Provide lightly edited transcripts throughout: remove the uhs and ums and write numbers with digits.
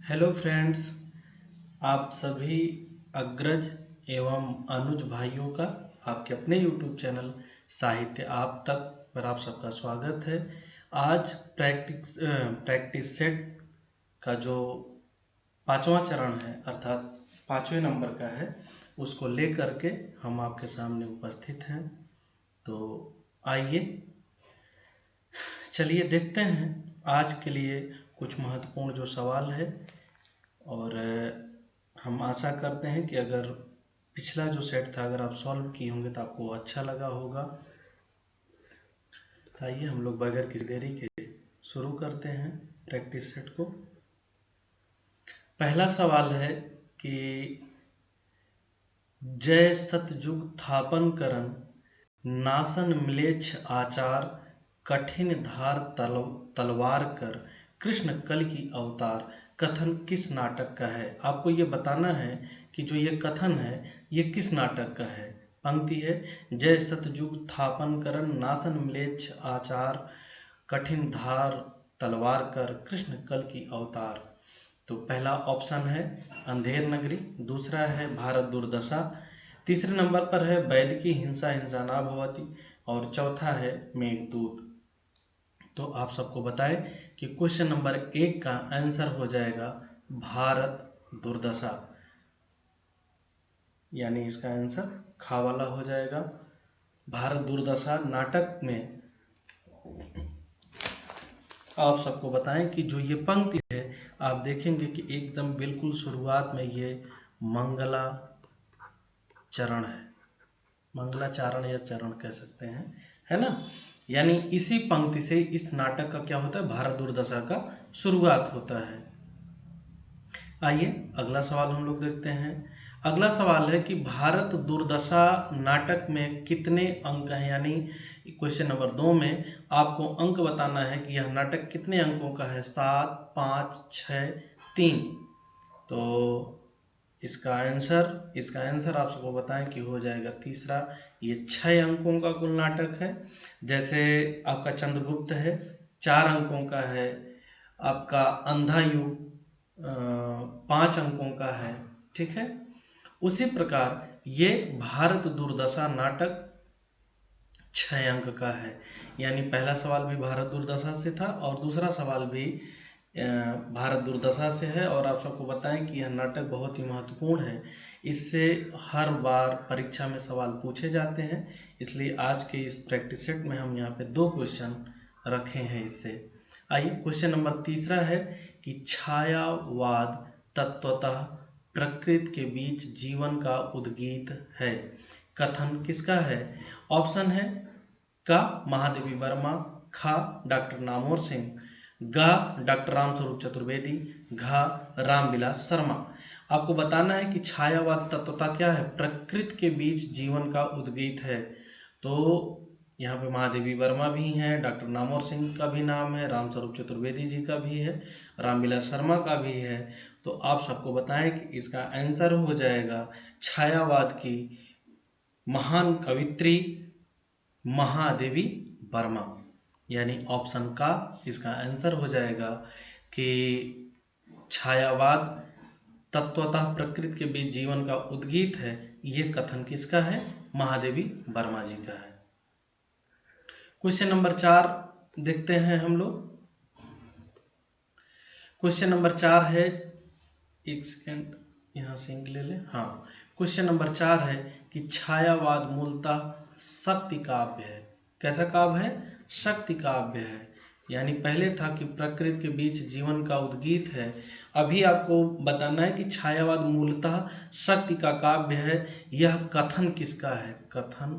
Hello friends, आप सभी अग्रज एवं अनुज भाइयों का आपके अपने यूट्यूब चैनल साहित्य आप तक पर आप सबका स्वागत है। आज प्रैक्टिस सेट का जो पांचवा चरण है अर्थात पांचवें नंबर का है, उसको लेकर के हम आपके सामने उपस्थित हैं। तो आइए चलिए देखते हैं आज के लिए कुछ महत्वपूर्ण जो सवाल है। और हम आशा करते हैं कि अगर पिछला जो सेट था अगर आप सॉल्व किए होंगे तो आपको अच्छा लगा होगा। तो आइए हम लोग बगैर किसी देरी के शुरू करते हैं प्रैक्टिस सेट को। पहला सवाल है कि जय सतयुग थापन करन नासन म्लेच्छ आचार कठिन धार तलवार कर कृष्ण कल की अवतार कथन किस नाटक का है। आपको ये बताना है कि जो ये कथन है ये किस नाटक का है। पंक्ति है, जय सतयुग थापन करन नासन म्लेच्छ आचार कठिन धार तलवार कर कृष्ण कल की अवतार। तो पहला ऑप्शन है अंधेर नगरी, दूसरा है भारत दुर्दशा, तीसरे नंबर पर है वैदिकी हिंसा हिंसा ना भवती और चौथा है मेघदूत। तो आप सबको बताएं कि क्वेश्चन नंबर 1 का आंसर हो जाएगा भारत दुर्दशा, यानी इसका आंसर खा वाला हो जाएगा। भारत दुर्दशा नाटक में आप सबको बताएं कि जो ये पंक्ति है आप देखेंगे कि एकदम बिल्कुल शुरुआत में ये मंगला चरण है, मंगलाचरण या चरण कह सकते हैं, है ना। यानी इसी पंक्ति से इस नाटक का क्या होता है, भारत दुर्दशा का शुरुआत होता है। आइए अगला सवाल हम लोग देखते हैं। अगला सवाल है कि भारत दुर्दशा नाटक में कितने अंक हैं, यानी क्वेश्चन नंबर 2 में आपको अंक बताना है कि यह नाटक कितने अंकों का है, 7, 5, 6, 3। तो इसका आंसर आप सबको बताएं कि हो जाएगा तीसरा। ये 6 अंकों का कुल नाटक है। जैसे आपका चंद्रगुप्त है 4 अंकों का है, आपका अंधा युग 5 अंकों का है, ठीक है। उसी प्रकार ये भारत दुर्दशा नाटक 6 अंक का है। यानी पहला सवाल भी भारत दुर्दशा से था और दूसरा सवाल भी भारत दुर्दशा से है। और आप सबको बताएं कि यह नाटक बहुत ही महत्वपूर्ण है, इससे हर बार परीक्षा में सवाल पूछे जाते हैं। इसलिए आज के इस प्रैक्टिस सेट में हम यहाँ पे 2 क्वेश्चन रखे हैं इससे। आइए क्वेश्चन नंबर तीसरा है कि छायावाद तत्वतः प्रकृति के बीच जीवन का उद्गीत है, कथन किसका है। ऑप्शन है का महादेवी वर्मा, खा डॉक्टर नामोर सिंह, गा डॉक्टर रामस्वरूप चतुर्वेदी, घा रामविलास शर्मा। आपको बताना है कि छायावाद तत्वता क्या है, प्रकृति के बीच जीवन का उद्गीत है। तो यहाँ पे महादेवी वर्मा भी हैं, डॉक्टर नामोर सिंह का भी नाम है, रामस्वरूप चतुर्वेदी जी का भी है, रामविलास शर्मा का भी है। तो आप सबको बताएं कि इसका आंसर हो जाएगा छायावाद की महान कवित्री महादेवी वर्मा, यानी ऑप्शन का इसका आंसर हो जाएगा कि छायावाद तत्वतः प्रकृति के बीच जीवन का उद्गीत है। ये कथन किसका है, महादेवी वर्मा जी का है। क्वेश्चन नंबर 4 देखते हैं हम लोग। क्वेश्चन नंबर 4 है, एक सेकेंड यहाँ से ले ले, हाँ। क्वेश्चन नंबर 4 है कि छायावाद मूलतः शक्ति काव्य है। कैसा काव्य है, शक्ति काव्य है। यानी पहले था कि प्रकृति के बीच जीवन का उद्गीत है, अभी आपको बताना है कि छायावाद मूलतः शक्ति का काव्य है। यह कथन किसका है, कथन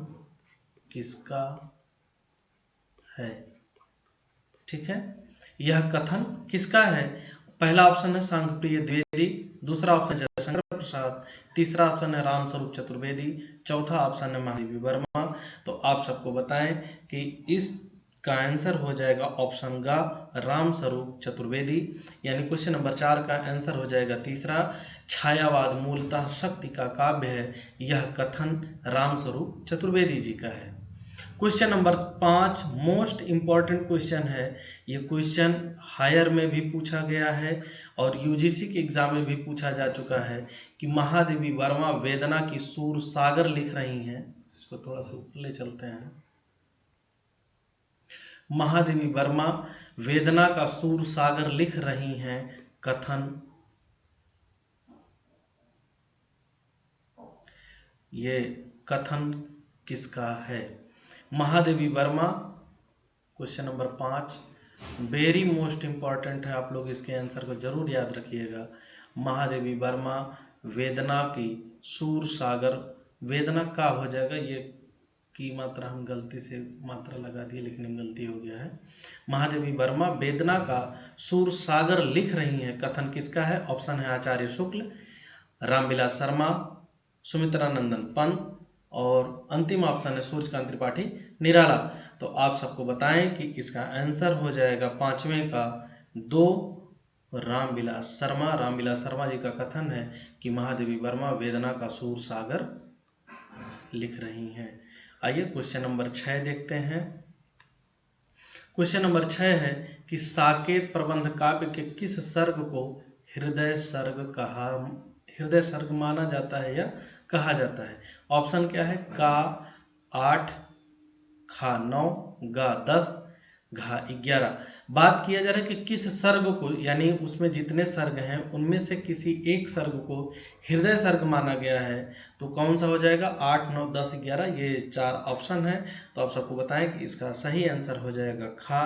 किसका है, ठीक है। यह कथन किसका है। पहला ऑप्शन है सांगप्रिय द्विवेदी, दूसरा ऑप्शन है जयशंकर प्रसाद, तीसरा ऑप्शन है रामस्वरूप चतुर्वेदी, चौथा ऑप्शन है महादेवी वर्मा। तो आप सबको बताएं कि इसका आंसर हो जाएगा ऑप्शन गा रामस्वरूप चतुर्वेदी। यानी क्वेश्चन नंबर 4 का आंसर हो जाएगा तीसरा, छायावाद मूलतः शक्ति का काव्य है। यह कथन रामस्वरूप चतुर्वेदी जी का है। Question number 5 most important question है। ये क्वेश्चन हायर में भी पूछा गया है और यूजीसी के एग्जाम में भी पूछा जा चुका है कि महादेवी वर्मा वेदना की सूर सागर लिख रही हैं। इसको थोड़ा सा ऊपर ले चलते हैं। महादेवी वर्मा वेदना का सूर सागर लिख रही हैं, कथन ये कथन किसका है? Mahadevi Verma, question number 5 very most important है, आप लोग इसके आंसर को जरूर याद रखिएगा। महादेवी वर्मा वेदना की सूर सागर, वेदना का हो जाएगा, ये की मात्रा हम गलती से मात्रा लगा दिए, लिखने में गलती हो गया है। महादेवी वर्मा वेदना का सूर सागर लिख रही हैं, कथन किसका है? ऑप्शन है आचार्य शुक्ल, रामविलास शर्मा, सुमित्रा नंदन पंत और अंतिम ऑप्शन है सूर्यकांत त्रिपाठी निराला। तो आप सबको बताएं कि इसका आंसर हो जाएगा पांचवें का 2 रामविलास शर्मा। रामविलास शर्मा जी का कथन है कि महादेवी वर्मा वेदना का सूर सागर लिख रही हैं। आइए क्वेश्चन नंबर 6 देखते हैं। क्वेश्चन नंबर 6 है कि साकेत प्रबंध काव्य के किस सर्ग को हृदय सर्ग माना जाता है या कहा जाता है? ऑप्शन क्या है? का 8, खा 9, गा 10, घा 11। बात किया जा रहा है कि किस सर्ग को, यानी उसमें जितने सर्ग हैं उनमें से किसी एक सर्ग को हृदय सर्ग माना गया है, तो कौन सा हो जाएगा? 8, 9, 10, 11, ये 4 ऑप्शन है। तो आप सबको बताएं कि इसका सही आंसर हो जाएगा खा।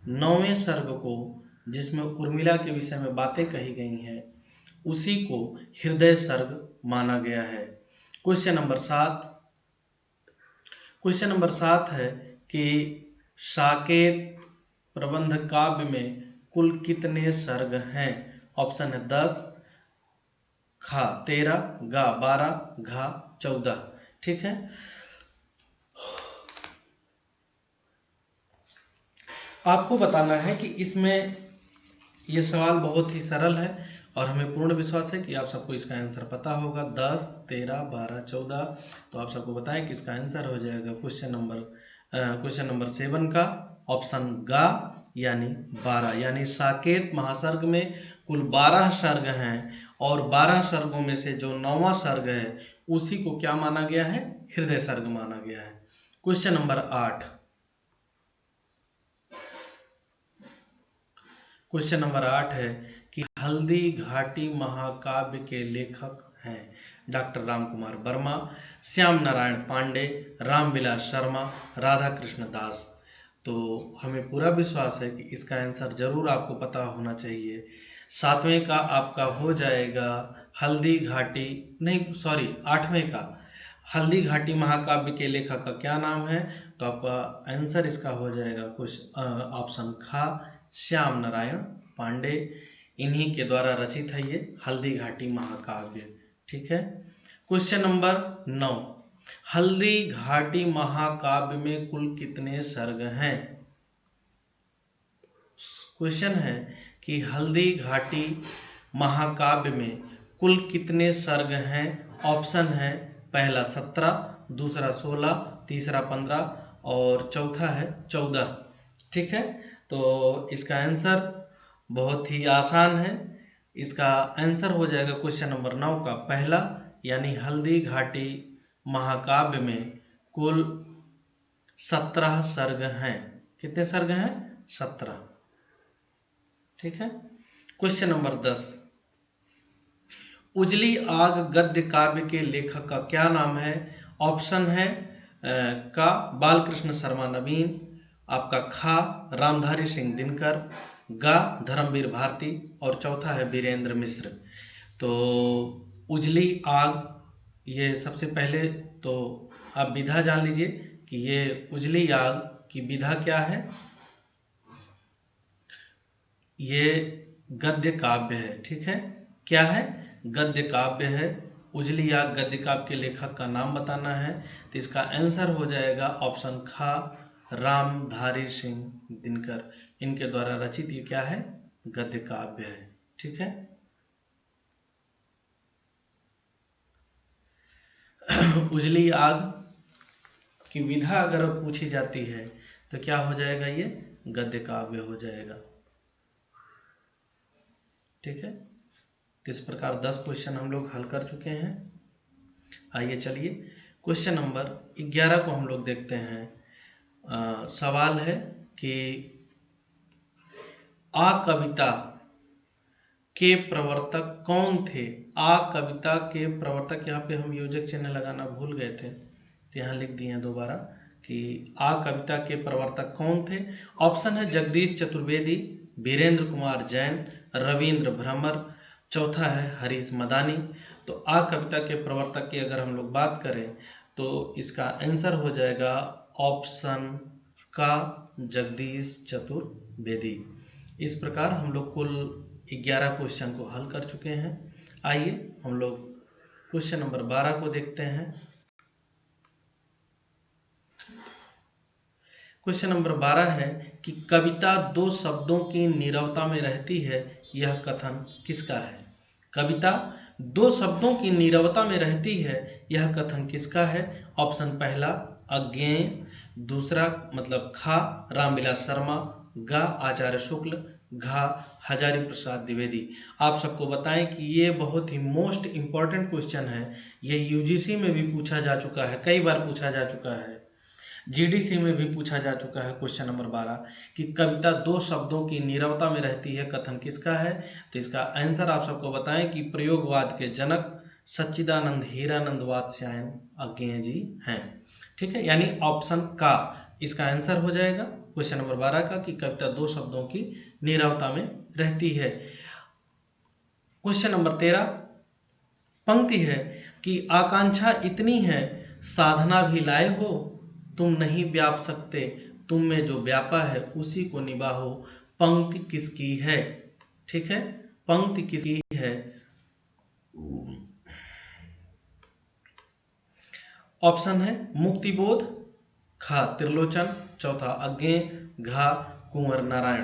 9वें सर्ग को, जिसमें उर्मिला के विषय में बातें कही गई हैं, उसी को हृदय सर्ग माना गया है। क्वेश्चन नंबर 7 है कि साकेत प्रबंध काव्य में कुल कितने सर्ग हैं? ऑप्शन है 10, खा 13, गा 12, घा 14। ठीक है, आपको बताना है कि इसमें ये सवाल बहुत ही सरल है और हमें पूर्ण विश्वास है कि आप सबको इसका आंसर पता होगा। 10, 13, 12, 14। तो आप सबको बताएं कि इसका आंसर हो जाएगा क्वेश्चन नंबर 7 का ऑप्शन गा, यानी 12। यानी साकेत महासर्ग में कुल 12 सर्ग हैं और 12 सर्गों में से जो 9वां सर्ग है उसी को क्या माना गया है? हृदय सर्ग माना गया है। क्वेश्चन नंबर 8 है कि हल्दी घाटी महाकाव्य के लेखक हैं डॉक्टर राम कुमार वर्मा, श्याम नारायण पांडे, रामविलास शर्मा, राधा कृष्ण दास। तो हमें पूरा विश्वास है कि इसका आंसर जरूर आपको पता होना चाहिए। 7वें का आपका हो जाएगा हल्दी घाटी, नहीं सॉरी 8वें का हल्दी घाटी महाकाव्य के लेखक का क्या नाम है? तो आपका आंसर इसका हो जाएगा कुछ ऑप्शन खा, श्याम नारायण पांडे। इन्हीं के द्वारा रचित है ये हल्दी घाटी महाकाव्य। ठीक है, क्वेश्चन नंबर 9 हल्दी घाटी महाकाव्य में कुल कितने सर्ग हैं? क्वेश्चन है कि हल्दी घाटी महाकाव्य में कुल कितने सर्ग हैं? ऑप्शन है पहला 17, दूसरा 16, तीसरा 15 और चौथा है 14। ठीक है, तो इसका आंसर बहुत ही आसान है। इसका आंसर हो जाएगा क्वेश्चन नंबर 9 का पहला, यानी हल्दी घाटी महाकाव्य में कुल 17 सर्ग हैं। कितने सर्ग हैं? 17। ठीक है, क्वेश्चन नंबर 10 उजली आग गद्य काव्य के लेखक का क्या नाम है? ऑप्शन है का बालकृष्ण शर्मा नवीन, आपका खा रामधारी सिंह दिनकर, गा धर्मवीर भारती और चौथा है वीरेंद्र मिश्र। तो उजली आग, ये सबसे पहले तो आप विधा जान लीजिए कि ये उजली आग की विधा क्या है। ये गद्य काव्य है। ठीक है, क्या है? गद्य काव्य है। उजली आग गद्य काव्य के लेखक का नाम बताना है, तो इसका आंसर हो जाएगा ऑप्शन खा रामधारी सिंह दिनकर। इनके द्वारा रचित ये क्या है? गद्य काव्य है। ठीक है, उजली आग कि विधा अगर पूछी जाती है तो क्या हो जाएगा, ये गद्य काव्य हो जाएगा। ठीक है, तो इस प्रकार 10 क्वेश्चन हम लोग हल कर चुके हैं। आइए चलिए क्वेश्चन नंबर 11 को हम लोग देखते हैं। सवाल है कि आ कविता के प्रवर्तक कौन थे। आ कविता के प्रवर्तक, यहाँ पे हम योजक चिन्ह लगाना भूल गए थे, तो यहाँ लिख दिए हैं दोबारा कि आ कविता के प्रवर्तक कौन थे। ऑप्शन है जगदीश चतुर्वेदी, वीरेंद्र कुमार जैन, रविंद्र भ्रमर, चौथा है हरीश मदानी। तो आ कविता के प्रवर्तक की अगर हम लोग बात करें तो इसका आंसर हो जाएगा ऑप्शन का जगदीश चतुर्वेदी। इस प्रकार हम लोग कुल 11 क्वेश्चन को हल कर चुके हैं। आइए हम लोग क्वेश्चन नंबर 12 को देखते हैं। क्वेश्चन नंबर 12 है कि कविता दो शब्दों की नीरवता में रहती है, यह कथन किसका है। कविता दो शब्दों की नीरवता में रहती है, यह कथन किसका है। ऑप्शन पहला अज्ञेय, दूसरा मतलब खा रामविलास शर्मा, गा आचार्य शुक्ल, घा हजारी प्रसाद द्विवेदी। आप सबको बताएं कि ये बहुत ही मोस्ट इम्पॉर्टेंट क्वेश्चन है। ये यूजीसी में भी पूछा जा चुका है, कई बार पूछा जा चुका है, जीडीसी में भी पूछा जा चुका है। क्वेश्चन नंबर 12 कि कविता दो शब्दों की नीरवता में रहती है, कथन किसका है। तो इसका आंसर आप सबको बताएं कि प्रयोगवाद के जनक सच्चिदानंद हीरानंद वात्स्यायन अज्ञेय जी हैं। ठीक है, यानी ऑप्शन का इसका आंसर हो जाएगा क्वेश्चन नंबर 12 का कि कविता दो शब्दों की नीरवता में रहती है। क्वेश्चन नंबर 13 पंक्ति है कि आकांक्षा इतनी है साधना भी लाए हो, तुम नहीं व्याप सकते, तुम में जो व्यापा है उसी को निभाओ। पंक्ति किसकी है। ठीक है, पंक्ति किसकी है। ऑप्शन है मुक्तिबोध, खा त्रिलोचन, चौथा अज्ञेय, घा कुंवर नारायण।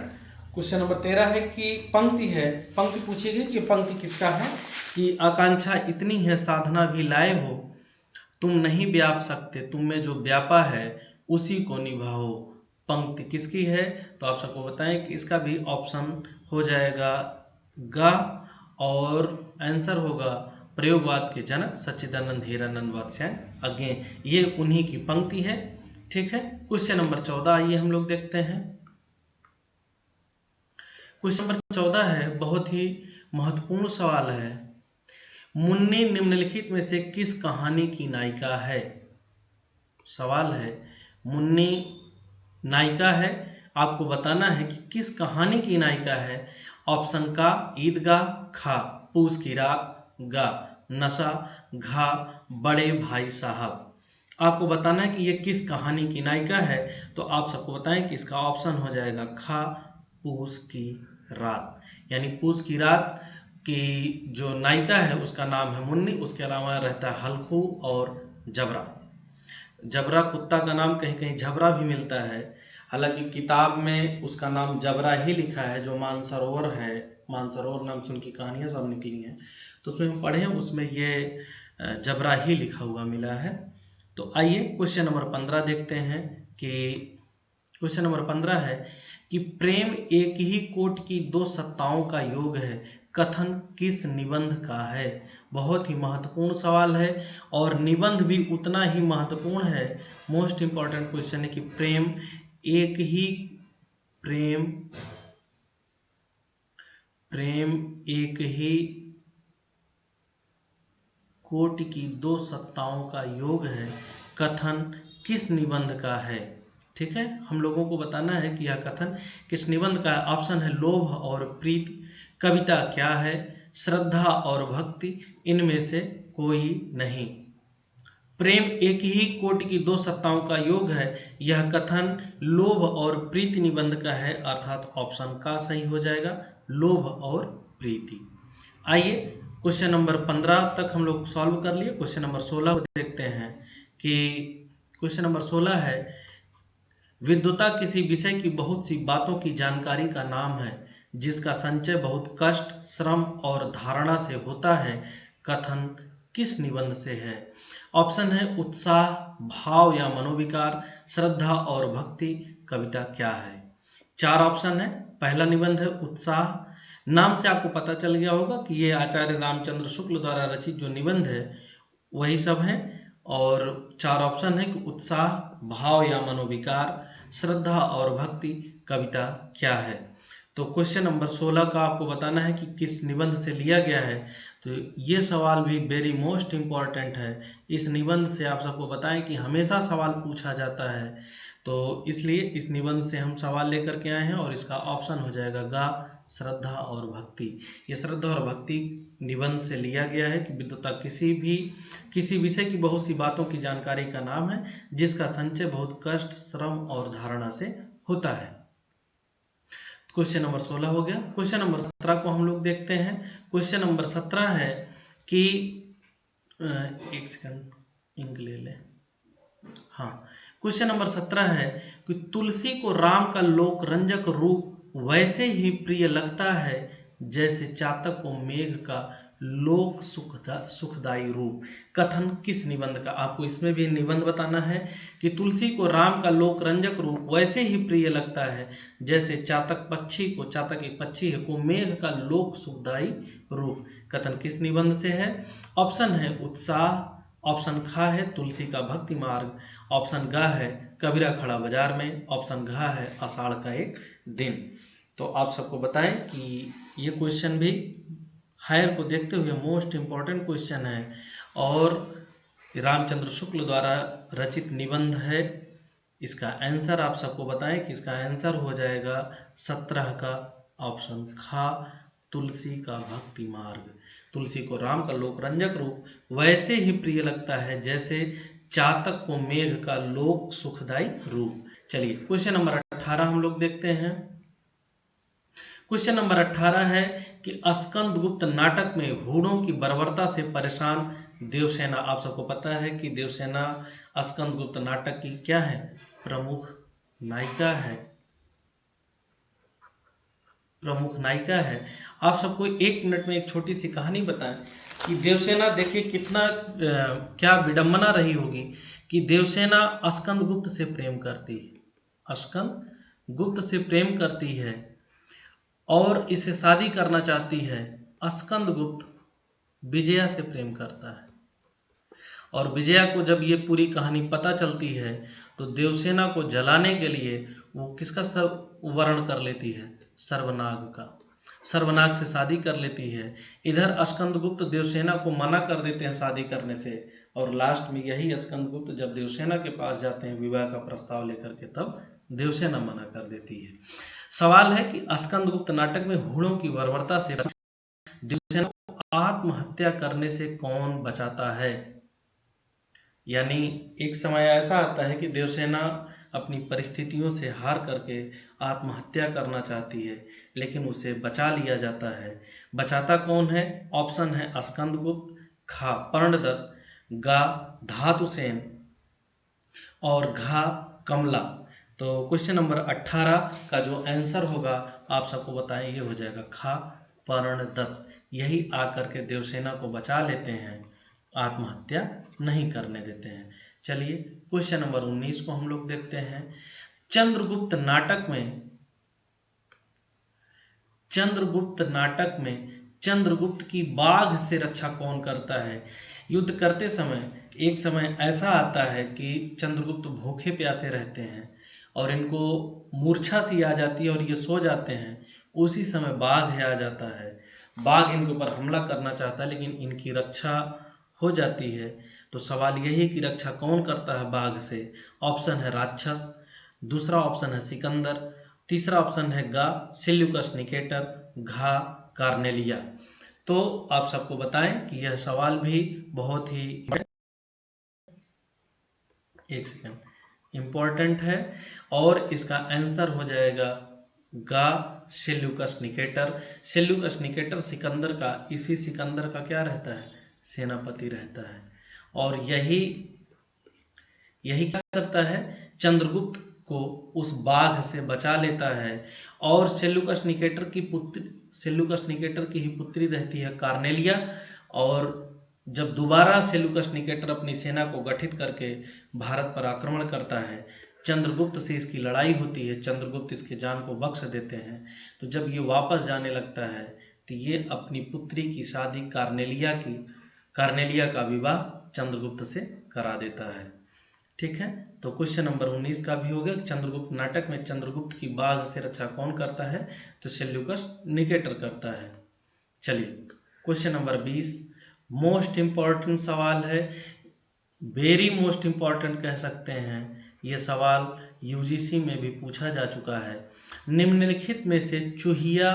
क्वेश्चन नंबर 13 है कि पंक्ति है, पंक्ति पूछी गई कि पंक्ति किसका है कि आकांक्षा इतनी है साधना भी लाए हो, तुम नहीं व्याप सकते, तुम में जो व्यापा है उसी को निभाओ। पंक्ति किसकी है। तो आप सबको बताएं कि इसका भी ऑप्शन हो जाएगा गा और आंसर होगा प्रयोगवाद के जनक सच्चिदानंद हीरानंद वात्स्यायन अज्ञेय। ये उन्हीं की पंक्ति है। ठीक है, क्वेश्चन नंबर 14 आइए हम लोग देखते हैं। क्वेश्चन नंबर 14 है, बहुत ही महत्वपूर्ण सवाल है। मुन्नी निम्नलिखित में से किस कहानी की नायिका है। सवाल है मुन्नी नायिका है, आपको बताना है कि किस कहानी की नायिका है। ऑप्शन का ईदगाह, खा पूस की रात, गा नशा, घा बड़े भाई साहब। आपको बताना है कि ये किस कहानी की नायिका है। तो आप सबको बताएं कि इसका ऑप्शन हो जाएगा खा पूस की रात, यानी पूस की रात की जो नायिका है उसका नाम है मुन्नी। उसके अलावा रहता है हल्कू और जबरा। जबरा कुत्ता का नाम कहीं कहीं झबरा भी मिलता है, हालांकि किताब में उसका नाम जबरा ही लिखा है। जो मानसरोवर है, मानसरोवर नाम से उनकी कहानियाँ सब निकली हैं, तो उसमें हम पढ़े उसमें ये जबरा ही लिखा हुआ मिला है। तो आइए क्वेश्चन नंबर 15 देखते हैं कि क्वेश्चन नंबर 15 है कि प्रेम एक ही कोट की दो सत्ताओं का योग है, कथन किस निबंध का है। बहुत ही महत्वपूर्ण सवाल है और निबंध भी उतना ही महत्वपूर्ण है। मोस्ट इंपॉर्टेंट क्वेश्चन है कि प्रेम एक ही कोटि की दो सत्ताओं का योग है, कथन किस निबंध का है। ठीक है, हम लोगों को बताना है कि यह कथन किस निबंध का है। ऑप्शन है लोभ और प्रीति, कविता क्या है, श्रद्धा और भक्ति, इनमें से कोई नहीं। प्रेम एक ही कोटि की दो सत्ताओं का योग है, यह कथन लोभ और प्रीति निबंध का है, अर्थात ऑप्शन का सही हो जाएगा, लोभ और प्रीति। आइए क्वेश्चन नंबर 15 तक हम लोग सॉल्व कर लिए। क्वेश्चन नंबर 16 को देखते हैं कि क्वेश्चन नंबर 16 है विद्वता किसी विषय की बहुत सी बातों की जानकारी का नाम है, जिसका संचय बहुत कष्ट, श्रम और धारणा से होता है, कथन किस निबंध से है? ऑप्शन है उत्साह, भाव या मनोविकार, श्रद्धा और भक्ति, कविता क्या है? 4 ऑप्शन है। पहला निबंध है उत्साह। नाम से आपको पता चल गया होगा कि ये आचार्य रामचंद्र शुक्ल द्वारा रचित जो निबंध है वही सब है। और 4 ऑप्शन है कि उत्साह, भाव या मनोविकार, श्रद्धा और भक्ति, कविता क्या है? तो क्वेश्चन नंबर 16 का आपको बताना है कि किस निबंध से लिया गया है। तो ये सवाल भी वेरी मोस्ट इम्पॉर्टेंट है। इस निबंध से आप सबको बताएं कि हमेशा सवाल पूछा जाता है, तो इसलिए इस निबंध से हम सवाल लेकर के आए हैं और इसका ऑप्शन हो जाएगा गा, श्रद्धा और भक्ति। ये श्रद्धा और भक्ति निबंध से लिया गया है कि विद्वता किसी विषय की बहुत सी बातों की जानकारी का नाम है जिसका संचय बहुत कष्ट, श्रम और धारणा से होता है। क्वेश्चन नंबर 16 हो गया। क्वेश्चन नंबर 17 को हम लोग देखते हैं। क्वेश्चन नंबर 17 है कि एक सेकंड इंक ले ले। हाँ, क्वेश्चन नंबर 17 है कि तुलसी को राम का लोक रंजक रूप वैसे ही प्रिय लगता है जैसे चातक को मेघ का लोक सुखदायी रूप। कथन किस निबंध का? आपको इसमें भी निबंध बताना है कि तुलसी को राम का लोक रंजक रूप वैसे ही प्रिय लगता है जैसे चातक एक पक्षी है को मेघ का लोक सुखदायी रूप। कथन किस निबंध से है? ऑप्शन है उत्साह, ऑप्शन खा है तुलसी का भक्ति मार्ग, ऑप्शन ग है कबीरा खड़ा बाजार में, ऑप्शन घ है आषाढ़ का एक दिन। तो आप सबको बताएं कि ये क्वेश्चन भी हायर को देखते हुए मोस्ट इम्पॉर्टेंट क्वेश्चन है और रामचंद्र शुक्ल द्वारा रचित निबंध है। इसका आंसर आप सबको बताएं कि इसका आंसर हो जाएगा 17 का ऑप्शन खा, तुलसी का भक्ति मार्ग। तुलसी को राम का लोक रंजक रूप वैसे ही प्रिय लगता है जैसे चातक को मेघ का लोक सुखदायी रूप। चलिए क्वेश्चन नंबर 18 हम लोग देखते हैं। क्वेश्चन नंबर 18 है कि स्कंदगुप्त नाटक में हूणों की बर्बरता से परेशान देवसेना, आप सबको पता है कि देवसेना स्कंदगुप्त नाटक की क्या है? प्रमुख नायिका है। आप सबको 1 मिनट में एक छोटी सी कहानी बताएं कि देवसेना, देखिए कितना क्या विडंबना रही होगी कि देवसेना स्कंदगुप्त से प्रेम करती है, स्कंदगुप्त से प्रेम करती है और इसे शादी करना चाहती है। स्कंदगुप्त विजया से प्रेम करता है और विजया को जब ये पूरी कहानी पता चलती है तो देवसेना को जलाने के लिए वो किसका वर्ण कर लेती है? सर्वनाग का। सर्वनाग से शादी कर लेती है। इधर स्कंदगुप्त देवसेना को मना कर देते हैं शादी करने से और लास्ट में यही स्कंदगुप्त जब देवसेना के पास जाते हैं विवाह का प्रस्ताव लेकर के तब देवसेना मना कर देती है। सवाल है कि स्कंदगुप्त नाटक में हूणों की बर्बरता से देवसेना को आत्महत्या करने से कौन बचाता है? यानी एक समय ऐसा आता है कि देवसेना अपनी परिस्थितियों से हार करके आत्महत्या करना चाहती है लेकिन उसे बचा लिया जाता है। बचाता कौन है? ऑप्शन है स्कंदगुप्त, खा पर्णदत्त, गा धातुसेन और घा कमला। तो क्वेश्चन नंबर 18 का जो आंसर होगा आप सबको बताएं, ये हो जाएगा खा पर्णदत्त। यही आकर के देवसेना को बचा लेते हैं, आत्महत्या नहीं करने देते हैं। चलिए क्वेश्चन नंबर 19 को हम लोग देखते हैं। चंद्रगुप्त नाटक में चंद्रगुप्त की बाघ से रक्षा कौन करता है? युद्ध करते समय एक समय ऐसा आता है कि चंद्रगुप्त भूखे प्यासे रहते हैं और इनको मूर्छा सी आ जाती है और ये सो जाते हैं। उसी समय बाघ आ जाता है। बाघ इनके ऊपर हमला करना चाहता है लेकिन इनकी रक्षा हो जाती है। तो सवाल यही कि रक्षा कौन करता है बाघ से? ऑप्शन है राक्षस, दूसरा ऑप्शन है सिकंदर, तीसरा ऑप्शन है गा सेल्यूकस निकेटर, घा कार्नेलिया। तो आप सबको बताएं कि यह सवाल भी बहुत ही एक सेकंड इम्पोर्टेंट है और इसका आंसर हो जाएगा गा Seleucus Nicator. Seleucus Nicator Sikandar का, इसी सिकंदर का क्या रहता है? सेनापति रहता है और यही क्या करता है? चंद्रगुप्त को उस बाघ से बचा लेता है और सेल्यूकस निकेटर की ही पुत्री रहती है कार्नेलिया और जब दोबारा सेल्यूकस निकेटर अपनी सेना को गठित करके भारत पर आक्रमण करता है, चंद्रगुप्त से इसकी लड़ाई होती है, चंद्रगुप्त इसके जान को बख्श देते हैं। तो जब ये वापस जाने लगता है तो ये अपनी पुत्री की शादी कार्नेलिया का विवाह चंद्रगुप्त से करा देता है। ठीक है, तो क्वेश्चन नंबर 19 का भी हो गया। चंद्रगुप्त नाटक में चंद्रगुप्त की बाघ से रक्षा कौन करता है? तो सेल्यूकस निकेटर करता है। चलिए क्वेश्चन नंबर 20 मोस्ट इंपॉर्टेंट सवाल है, वेरी मोस्ट इंपॉर्टेंट कह सकते हैं। ये सवाल यूजीसी में भी पूछा जा चुका है। निम्नलिखित में से चूहिया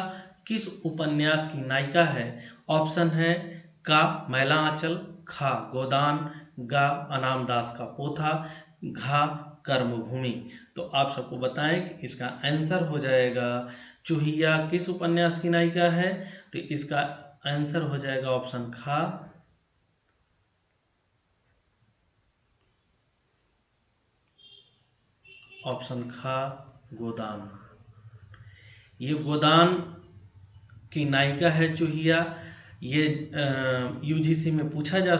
किस उपन्यास की नायिका है? ऑप्शन है का मैला आंचल, खा गोदान, गा अनाम दास का पोथा, घा कर्मभूमि। तो आप सबको बताएं कि इसका आंसर हो जाएगा चूहिया किस उपन्यास की नायिका है? तो इसका आंसर हो जाएगा ऑप्शन खा गोदान। ये गोदान की नायिका है चूहिया। ये यूजीसी में पूछा जा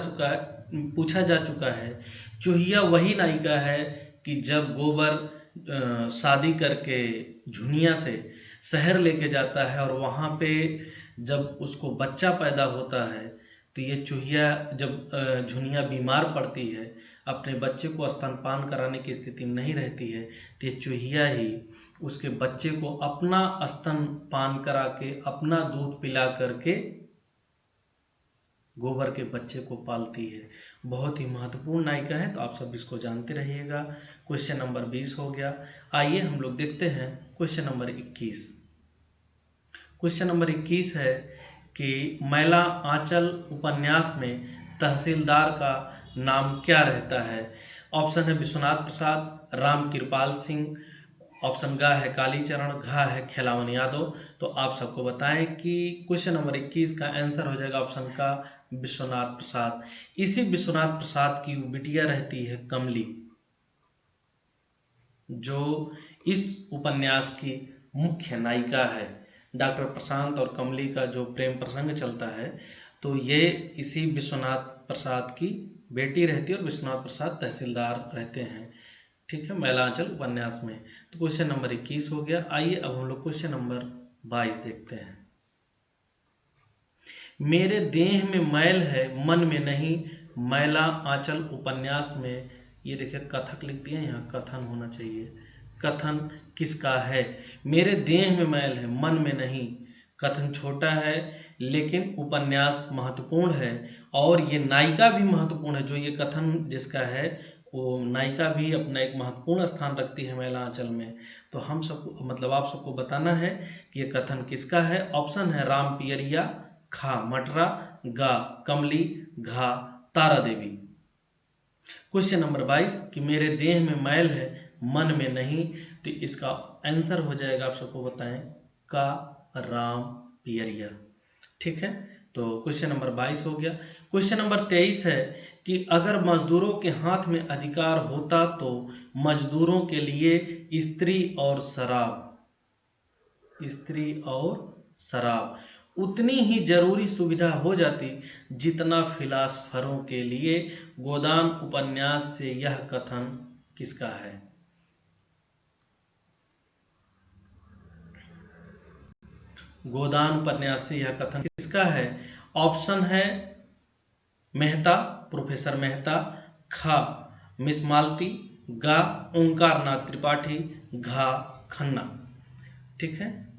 चुका है। चूहिया वही नायिका है कि जब गोबर शादी करके झुनिया से शहर लेके जाता है और वहाँ पे जब उसको बच्चा पैदा होता है तो ये चूहिया जब झुनिया बीमार पड़ती है, अपने बच्चे को स्तनपान कराने की स्थिति में नहीं रहती है, तो ये चूहिया ही उसके बच्चे को अपना स्तनपान करा के अपना दूध पिला करके गोबर के बच्चे को पालती है। बहुत ही महत्वपूर्ण नायिका है, तो आप सब इसको जानते रहिएगा। क्वेश्चन नंबर 20 हो गया। आइए हम लोग देखते हैं क्वेश्चन नंबर 21। क्वेश्चन नंबर 21 है कि मैला आंचल उपन्यास में तहसीलदार का नाम क्या रहता है? ऑप्शन है विश्वनाथ प्रसाद, राम कृपाल सिंह, ऑप्शन गा है कालीचरण, घा है खेलावन यादव। तो आप सबको बताएं कि क्वेश्चन नंबर 21 का आंसर हो जाएगा ऑप्शन का विश्वनाथ प्रसाद। इसी विश्वनाथ प्रसाद की बिटिया रहती है कमली, जो इस उपन्यास की मुख्य नायिका है। डॉक्टर प्रशांत और कमली का जो प्रेम प्रसंग चलता है, तो ये इसी विश्वनाथ प्रसाद की बेटी रहती है और विश्वनाथ प्रसाद तहसीलदार रहते हैं। ठीक है, मैलांचल उपन्यास में। तो क्वेश्चन नंबर 21 हो गया। आइए अब हम लोग क्वेश्चन नंबर 22 देखते हैं। मेरे देह में मैल है मन में नहीं, मैला आंचल उपन्यास में, ये देखिए कथक लिख दिया, यहाँ कथन होना चाहिए। कथन किसका है? मेरे देह में मैल है मन में नहीं। कथन छोटा है लेकिन उपन्यास महत्वपूर्ण है और ये नायिका भी महत्वपूर्ण है। जो ये कथन जिसका है वो नायिका भी अपना एक महत्वपूर्ण स्थान रखती है मैला आंचल में। तो हम सबको मतलब आप सबको बताना है कि ये कथन किसका है। ऑप्शन है राम पियरिया, खा मटरा, गा कमली, घा तारा देवी। क्वेश्चन नंबर 22 कि मेरे देह में मैल है मन में नहीं, तो इसका आंसर हो जाएगा, आप सबको बताएं, का राम पियरिया। ठीक है, तो क्वेश्चन नंबर 22 हो गया। क्वेश्चन नंबर 23 है कि अगर मजदूरों के हाथ में अधिकार होता तो मजदूरों के लिए स्त्री और शराब उतनी ही जरूरी सुविधा हो जाती जितना फिलासफरों के लिए। गोदान उपन्यास से यह कथन किसका है? गोदान उपन्यास से यह कथन किसका है? ऑप्शन है मेहता, प्रोफेसर मेहता, खा मिस मालती, गा ओंकार नाथ त्रिपाठी, घा खन्ना। ठीक है,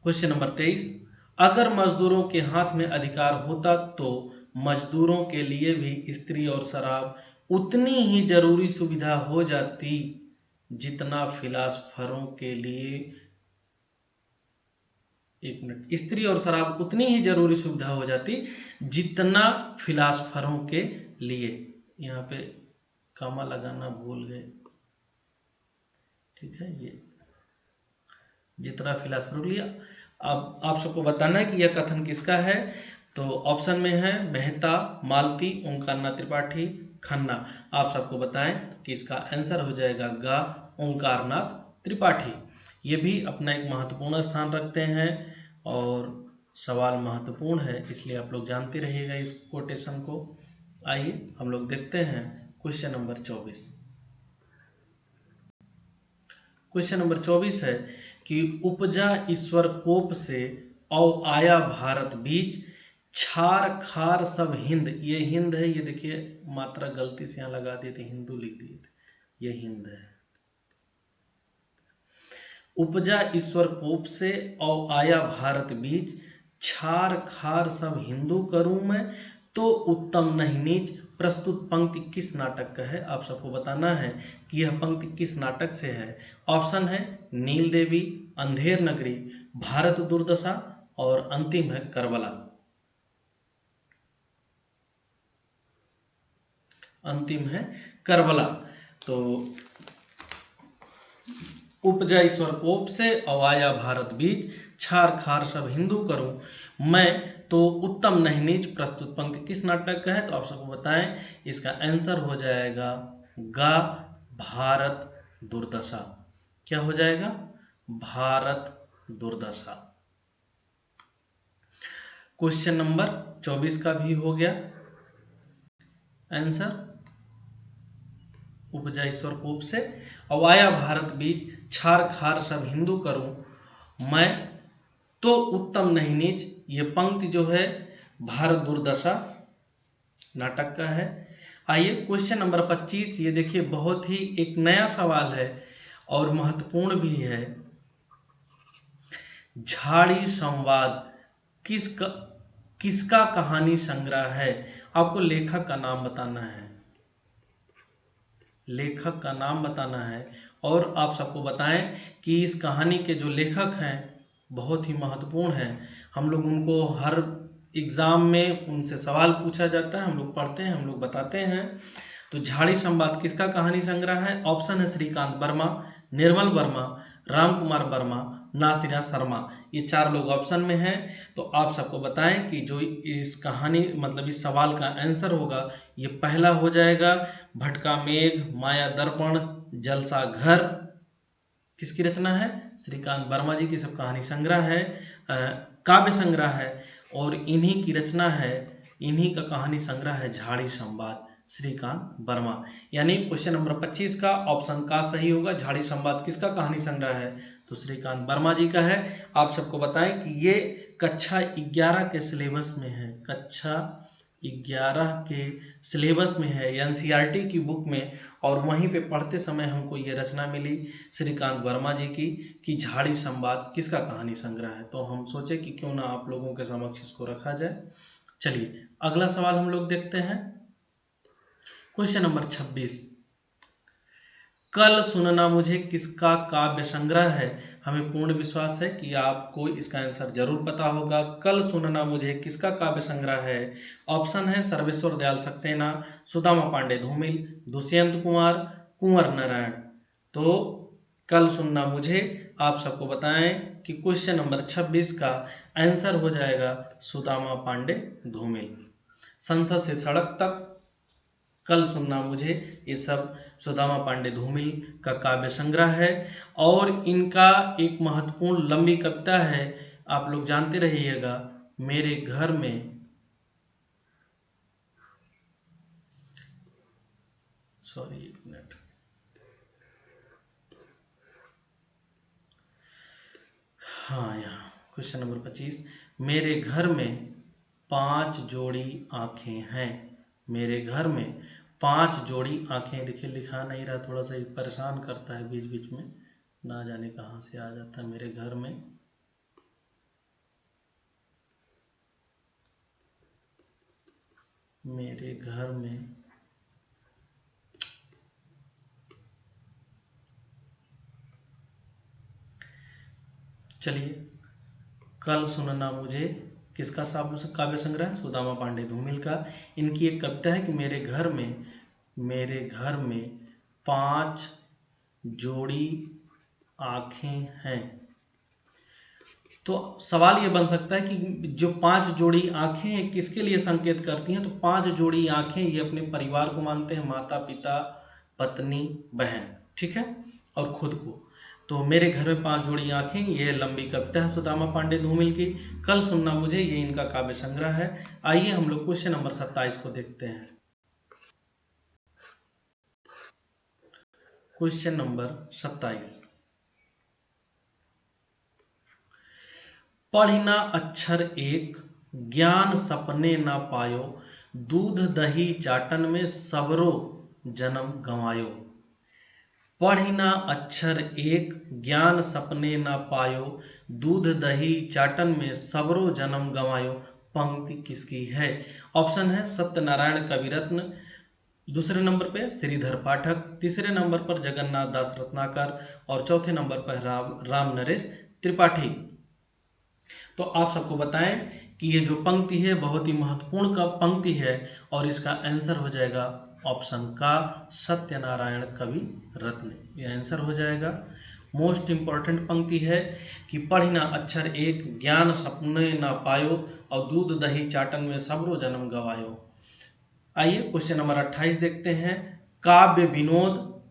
क्वेश्चन नंबर 23 अगर मजदूरों के हाथ में अधिकार होता तो मजदूरों के लिए भी स्त्री और शराब उतनी ही जरूरी सुविधा हो जाती जितना फिलासफरों के लिए। एक मिनट, स्त्री और शराब उतनी ही जरूरी सुविधा हो जाती जितना फिलासफरों के लिए। यहाँ पे कामा लगाना भूल गए। ठीक है, ये जितना फिलासफरों के लिए। अब आप सबको बताना है कि यह कथन किसका है। तो ऑप्शन में है मेहता, मालती, ओंकारनाथ त्रिपाठी, खन्ना। आप सबको बताएं कि इसका आंसर हो जाएगा गा ओंकारनाथ त्रिपाठी। ये भी अपना एक महत्वपूर्ण स्थान रखते हैं और सवाल महत्वपूर्ण है, इसलिए आप लोग जानते रहिएगा इस कोटेशन को। आइए हम लोग देखते हैं क्वेश्चन नंबर 24। क्वेश्चन नंबर 24 है कि उपजा ईश्वर कोप से औ आया भारत बीच, छार खार सब हिंद। ये हिंद है, ये देखिए मात्रा गलती से यहाँ लगा दिए थे, हिंदू लिख दिए थे, ये हिंद है। उपजा ईश्वर कोप से औ आया भारत बीच, छार खार सब हिंदू करूं मैं, तो उत्तम नहीं नीच। प्रस्तुत पंक्ति किस नाटक का है? आप सबको बताना है कि यह पंक्ति किस नाटक से है। ऑप्शन है नील देवी, अंधेर नगरी, भारत दुर्दशा और अंतिम है करबला। अंतिम है करबला। तो उपजा ईश्वर कोप से अवाया भारत बीच, छार खार सब हिंदू करूं मैं, तो उत्तम नहीं नीच। प्रस्तुत पंक्ति किस नाटक का है? तो आप सबको बताएं, इसका आंसर हो जाएगा गा भारत दुर्दशा। क्या हो जाएगा? भारत दुर्दशा। क्वेश्चन नंबर 24 का भी हो गया आंसर। उपजा ईश्वर कोप से अवाया भारत बीच, छार खार सब हिंदू करूं मैं, तो उत्तम नहीं नीच। ये पंक्ति जो है भारत दुर्दशा नाटक का है। आइए क्वेश्चन नंबर 25, ये देखिए बहुत ही एक नया सवाल है और महत्वपूर्ण भी है। झाड़ी संवाद किसका कहानी संग्रह है? आपको लेखक का नाम बताना है, लेखक का नाम बताना है। और आप सबको बताएं कि इस कहानी के जो लेखक हैं बहुत ही महत्वपूर्ण हैं। हम लोग उनको हर एग्ज़ाम में उनसे सवाल पूछा जाता है, हम लोग पढ़ते हैं, हम लोग बताते हैं। तो झाड़ी संवाद किसका कहानी संग्रह है? ऑप्शन है श्रीकांत वर्मा, निर्मल वर्मा, राम कुमार वर्मा, नासिरा शर्मा। ये 4 लोग ऑप्शन में हैं। तो आप सबको बताएं कि जो इस कहानी मतलब इस सवाल का आंसर होगा, ये पहला हो जाएगा भटका मेघ, माया दर्पण, जलसा घर। किसकी रचना है? श्रीकांत वर्मा जी की सब कहानी संग्रह है, काव्य संग्रह है, और इन्हीं की रचना है, इन्हीं का कहानी संग्रह है झाड़ी संवाद, श्रीकांत वर्मा। यानी क्वेश्चन नंबर 25 का ऑप्शन का सही होगा। झाड़ी संवाद किसका कहानी संग्रह है? तो श्रीकांत वर्मा जी का है। आप सबको बताएं कि ये कक्षा 11 के सिलेबस में है, कक्षा 11 के सिलेबस में है, एनसीईआरटी की बुक में। और वहीं पे पढ़ते समय हमको ये रचना मिली श्रीकांत वर्मा जी की कि झाड़ी संवाद किसका कहानी संग्रह है। तो हम सोचे कि क्यों ना आप लोगों के समक्ष इसको रखा जाए। चलिए अगला सवाल हम लोग देखते हैं। क्वेश्चन नंबर 26, कल सुनना मुझे किसका काव्य संग्रह है? हमें पूर्ण विश्वास है कि आपको इसका आंसर जरूर पता होगा। कल सुनना मुझे किसका काव्य संग्रह है? ऑप्शन है सर्वेश्वर दयाल सक्सेना, सुदामा पांडे धूमिल, दुष्यंत कुमार, कुंवर नारायण। तो कल सुनना मुझे, आप सबको बताएं कि क्वेश्चन नंबर 26 का आंसर हो जाएगा सुदामा पांडे धूमिल। संसद से सड़क तक, कल सुनना मुझे, ये सब सुदामा पांडे धूमिल का काव्य संग्रह है। और इनका एक महत्वपूर्ण लंबी कविता है, आप लोग जानते रहिएगा, मेरे घर में, सॉरी एक मिनट, हाँ यहाँ क्वेश्चन नंबर 25, मेरे घर में 5 जोड़ी आंखें हैं। मेरे घर में 5 जोड़ी आंखें। देखिए लिखा नहीं रहा, थोड़ा सा परेशान करता है बीच बीच में, ना जाने कहाँ से आ जाता है। मेरे घर में मेरे घर में चलिए, कल सुनना मुझे किसका काव्य संग्रह है? सुदामा पांडे धूमिल का। इनकी एक कविता है कि मेरे घर में 5 जोड़ी आंखें हैं। तो सवाल ये बन सकता है कि जो 5 जोड़ी आंखें हैं किसके लिए संकेत करती हैं? तो 5 जोड़ी आंखें ये अपने परिवार को मानते हैं, माता पिता, पत्नी, बहन, ठीक है, और खुद को। तो मेरे घर में 5 जोड़ी आंखें, ये लंबी कविता है सुदामा पांडे धूमिल की। कल सुनना मुझे, ये इनका काव्य संग्रह है। आइए हम लोग क्वेश्चन नंबर 27 को देखते हैं। क्वेश्चन नंबर 27, पढ़िना अक्षर एक, ज्ञान सपने ना पायो, दूध दही चाटन में सबरो जन्म गंवायो। पढ़िना अक्षर एक, ज्ञान सपने ना पायो, दूध दही चाटन में सबरो जन्म गंवायो। पंक्ति किसकी है? ऑप्शन है सत्यनारायण कविरत्न, दूसरे नंबर पे श्रीधर पाठक, तीसरे नंबर पर जगन्नाथ दास रत्नाकर और चौथे नंबर पर राम नरेश त्रिपाठी। तो आप सबको बताएं कि ये जो पंक्ति है बहुत ही महत्वपूर्ण का पंक्ति है और इसका आंसर हो जाएगा ऑप्शन का सत्यनारायण कवि रत्न। ये आंसर हो जाएगा। मोस्ट इंपॉर्टेंट पंक्ति है कि पढ़िना अक्षर एक, ज्ञान सपने ना पायो, और दूध दही चाटन में सबरो जन्म गवायो। आइए क्वेश्चन नंबर 28 देखते हैं। काव्य विनोद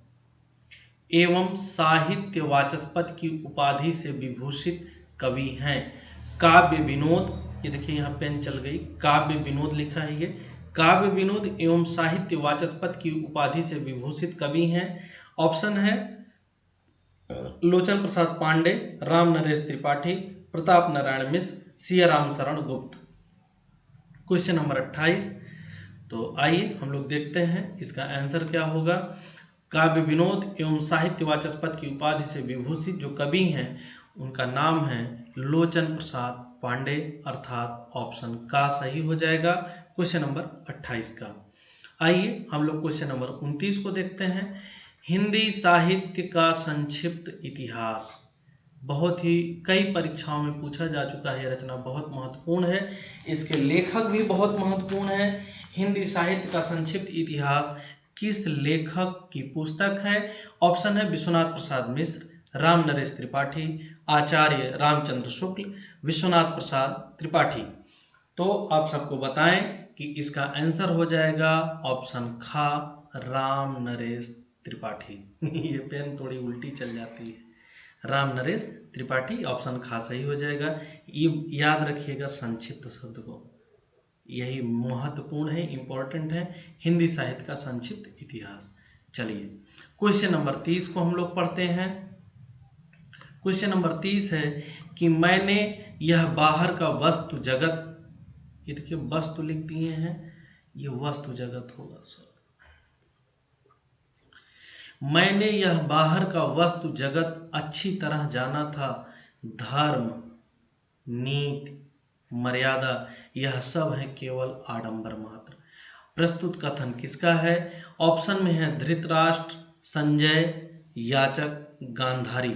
एवं साहित्य वाचस्पति की उपाधि से विभूषित कवि हैं। काव्य विनोद, ये देखिए यहाँ पेन चल गई, काव्य विनोद लिखा है ये। काव्य विनोद एवं साहित्य वाचस्पति की उपाधि से विभूषित कवि हैं। ऑप्शन है लोचन प्रसाद पांडे, राम नरेश त्रिपाठी, प्रताप नारायण मिश्र, सियाराम शरण गुप्त। क्वेश्चन नंबर 28, तो आइए हम लोग देखते हैं इसका आंसर क्या होगा। काव्य विनोद एवं साहित्य वाचस्पति की उपाधि से विभूषित जो कवि हैं उनका नाम है लोचन प्रसाद पांडे, अर्थात ऑप्शन का सही हो जाएगा क्वेश्चन नंबर 28 का। आइए हम लोग क्वेश्चन नंबर 29 को देखते हैं। हिंदी साहित्य का संक्षिप्त इतिहास, बहुत ही कई परीक्षाओं में पूछा जा चुका है। रचना बहुत महत्वपूर्ण है, इसके लेखक भी बहुत महत्वपूर्ण है। हिंदी साहित्य का संक्षिप्त इतिहास किस लेखक की पुस्तक है? ऑप्शन है विश्वनाथ प्रसाद मिश्र, राम नरेश त्रिपाठी, आचार्य रामचंद्र शुक्ल, विश्वनाथ प्रसाद त्रिपाठी। तो आप सबको बताएं कि इसका आंसर हो जाएगा ऑप्शन खा, राम नरेश त्रिपाठी। ये पेन थोड़ी उल्टी चल जाती है, राम नरेश त्रिपाठी, ऑप्शन खा सही हो जाएगा। ये याद रखिएगा संक्षिप्त शब्द को, यही महत्वपूर्ण है, इंपॉर्टेंट है, हिंदी साहित्य का संक्षिप्त इतिहास। चलिए क्वेश्चन नंबर 30 को हम लोग पढ़ते हैं। क्वेश्चन नंबर 30 है कि मैंने यह बाहर का वस्तु जगत, ये देखिए वस्तु लिख दिए हैं, ये वस्तु जगत होगा सर। मैंने यह बाहर का वस्तु जगत अच्छी तरह जाना था, धर्म नीति मर्यादा यह सब है केवल आडंबर मात्र। प्रस्तुत कथन किसका है? ऑप्शन में है धृतराष्ट्र, संजय, याचक, गांधारी।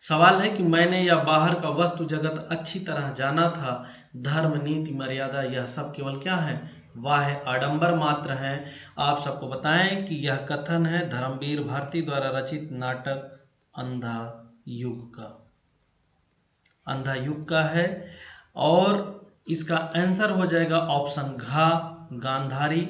सवाल है कि मैंने यह बाहर का वस्तु जगत अच्छी तरह जाना था, धर्म नीति मर्यादा यह सब केवल क्या है? वह है आडंबर मात्र है। आप सबको बताएं कि यह कथन है धर्मवीर भारती द्वारा रचित नाटक अंधा युग का, अंधा युग का है। और इसका आंसर हो जाएगा ऑप्शन घ, गांधारी।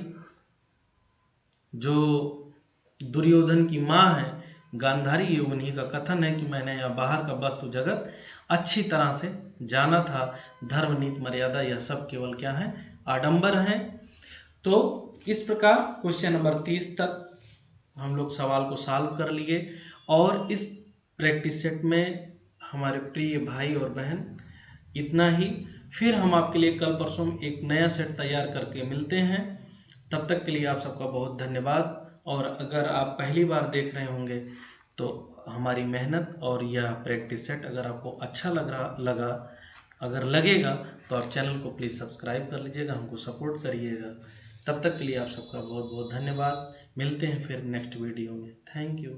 जो दुर्योधन की माँ है गांधारी, ये उन्हीं का कथन है कि मैंने यह बाहर का वस्तु जगत अच्छी तरह से जाना था, धर्म नीति मर्यादा यह सब केवल क्या है? आडंबर है। तो इस प्रकार क्वेश्चन नंबर 30 तक हम लोग सवाल को सॉल्व कर लिए। और इस प्रैक्टिस सेट में हमारे प्रिय भाई और बहन इतना ही। फिर हम आपके लिए कल परसों एक नया सेट तैयार करके मिलते हैं। तब तक के लिए आप सबका बहुत धन्यवाद। और अगर आप पहली बार देख रहे होंगे तो हमारी मेहनत और यह प्रैक्टिस सेट अगर आपको अच्छा अगर लगेगा तो आप चैनल को प्लीज़ सब्सक्राइब कर लीजिएगा, हमको सपोर्ट करिएगा। तब तक के लिए आप सबका बहुत बहुत धन्यवाद। मिलते हैं फिर नेक्स्ट वीडियो में। Thank you.